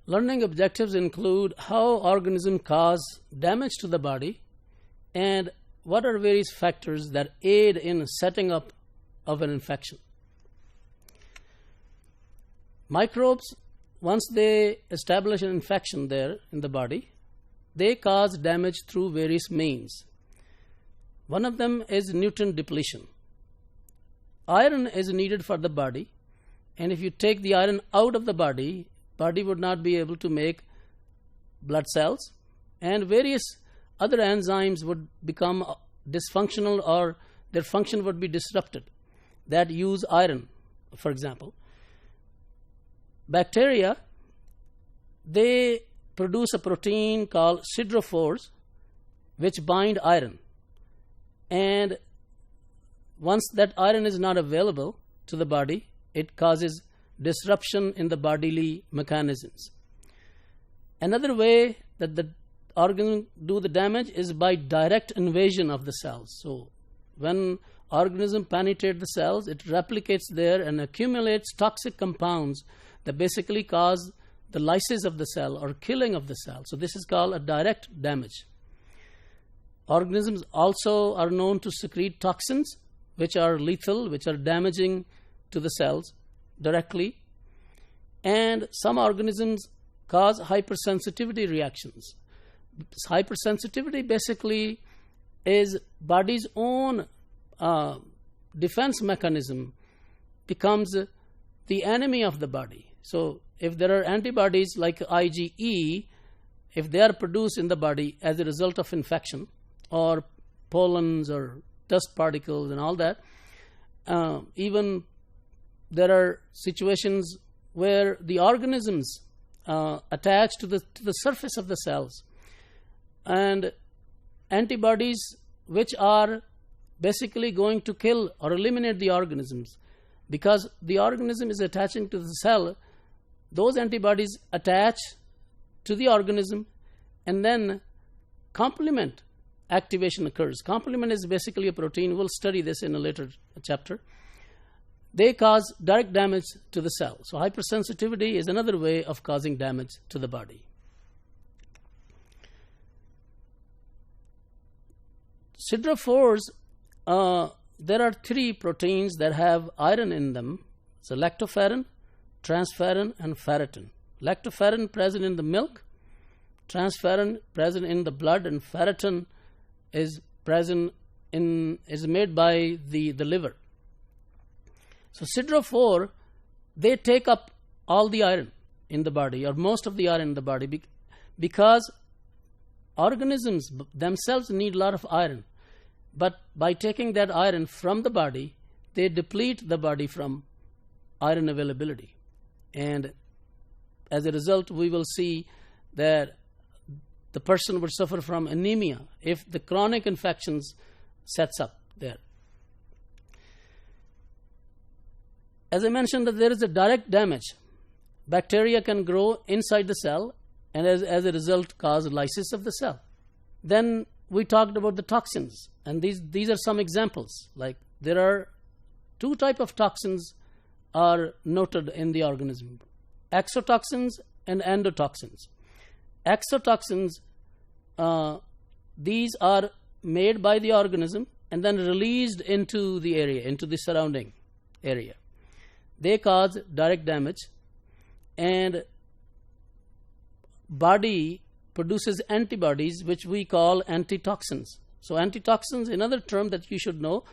Learning objectives include how organisms cause damage to the body and what are various factors that aid in setting up of an infection. Microbes, once they establish an infection there in the body, they cause damage through various means. One of them is nutrient depletion. Iron is needed for the body, and if you take the iron out of the body would not be able to make blood cells, and various other enzymes would become dysfunctional or their function would be disrupted that use iron, for example. Bacteria, they produce a protein called siderophores which bind iron, and once that iron is not available to the body, it causes disruption in the bodily mechanisms. Another way that the organisms do the damage is by direct invasion of the cells. So when organisms penetrate the cells, it replicates there and accumulates toxic compounds that basically cause the lysis of the cell or killing of the cell. So this is called a direct damage. Organisms also are known to secrete toxins which are lethal, which are damaging to the cells directly, and some organisms cause hypersensitivity reactions. Hypersensitivity basically is body's own defense mechanism becomes the enemy of the body. So if there are antibodies like IgE, if they are produced in the body as a result of infection or pollens or dust particles and all that, even there are situations where the organisms attach to the surface of the cells, and antibodies which are basically going to kill or eliminate the organisms, because the organism is attaching to the cell. Those antibodies attach to the organism, and then complement activation occurs. Complement is basically a protein. We'll study this in a later chapter. They cause direct damage to the cell. So hypersensitivity is another way of causing damage to the body. Siderophores, there are three proteins that have iron in them. So lactoferrin, transferrin, and ferritin. Lactoferrin present in the milk, transferrin present in the blood, and ferritin is made by the liver. So siderophore, they take up all the iron in the body, or most of the iron in the body, because organisms themselves need a lot of iron. But by taking that iron from the body, they deplete the body from iron availability. And as a result, we will see that the person would suffer from anemia if the chronic infections sets up there. As I mentioned, that there is a direct damage. Bacteria can grow inside the cell and as a result cause lysis of the cell. Then we talked about the toxins, and these are some examples. Like there are two types of toxins are noted in the organism: exotoxins and endotoxins. Exotoxins, these are made by the organism and then released into the area, into the surrounding area. They cause direct damage, and body produces antibodies which we call antitoxins. So antitoxins, another term that you should know,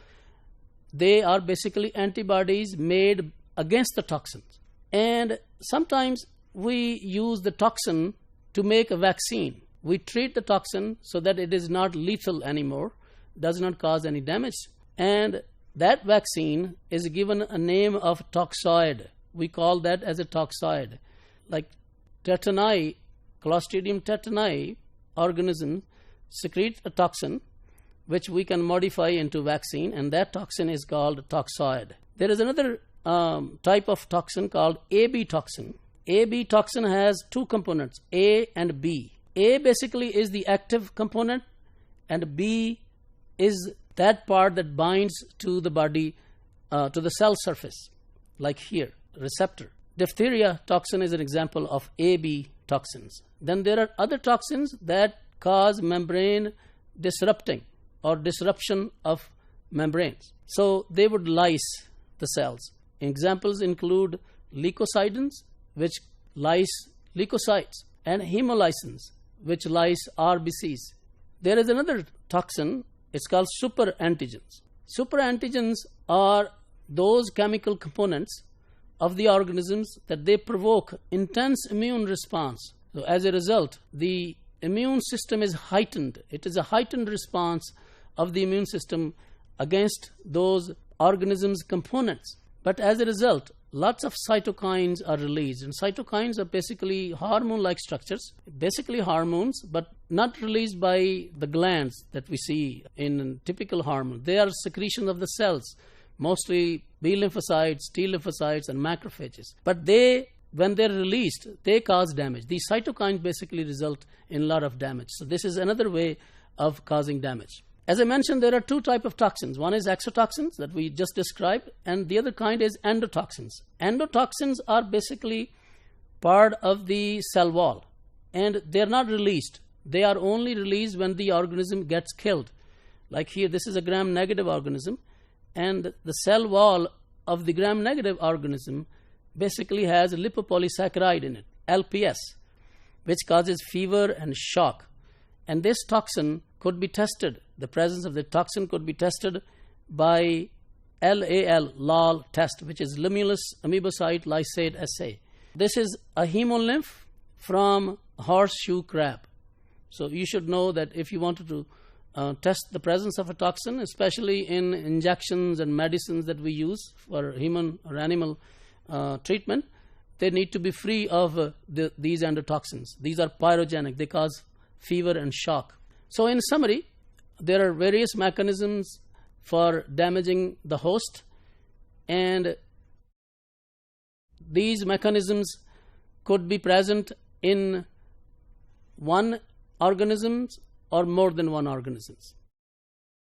they are basically antibodies made against the toxins. And sometimes we use the toxin to make a vaccine. We treat the toxin so that it is not lethal anymore, does not cause any damage, and that vaccine is given a name of toxoid. We call that as a toxoid. Like tetani, Clostridium tetani organism secretes a toxin which we can modify into vaccine, and that toxin is called toxoid. There is another type of toxin called AB toxin. AB toxin has two components, A and B. A basically is the active component, and B is that part that binds to the body, to the cell surface, like here, receptor. Diphtheria toxin is an example of AB toxins. Then there are other toxins that cause membrane disrupting or disruption of membranes. So they would lyse the cells. Examples include leukocidins, which lyse leukocytes, and hemolysins, which lyse RBCs. There is another toxin, it's called superantigens. Superantigens are those chemical components of the organisms that they provoke intense immune response. So as a result, the immune system is heightened. It is a heightened response of the immune system against those organisms' components. But as a result, lots of cytokines are released. And cytokines are basically hormone-like structures, basically hormones, but not released by the glands that we see in typical hormones. They are secretions of the cells, mostly B lymphocytes, T lymphocytes, and macrophages. But when they're released, they cause damage. These cytokines basically result in a lot of damage. So this is another way of causing damage. As I mentioned, there are two types of toxins. One is exotoxins that we just described, and the other kind is endotoxins. Endotoxins are basically part of the cell wall, and they're not released. They are only released when the organism gets killed. Like here, this is a gram-negative organism, and the cell wall of the gram-negative organism basically has a lipopolysaccharide in it, LPS, which causes fever and shock. And this toxin could be tested. The presence of the toxin could be tested by LAL test, which is Limulus amoebocyte lysate assay. This is a hemolymph from horseshoe crab. So you should know that if you wanted to test the presence of a toxin, especially in injections and medicines that we use for human or animal treatment, they need to be free of these endotoxins. These are pyrogenic. They cause fever and shock. So in summary, there are various mechanisms for damaging the host, and these mechanisms could be present in one organism or more than one organisms.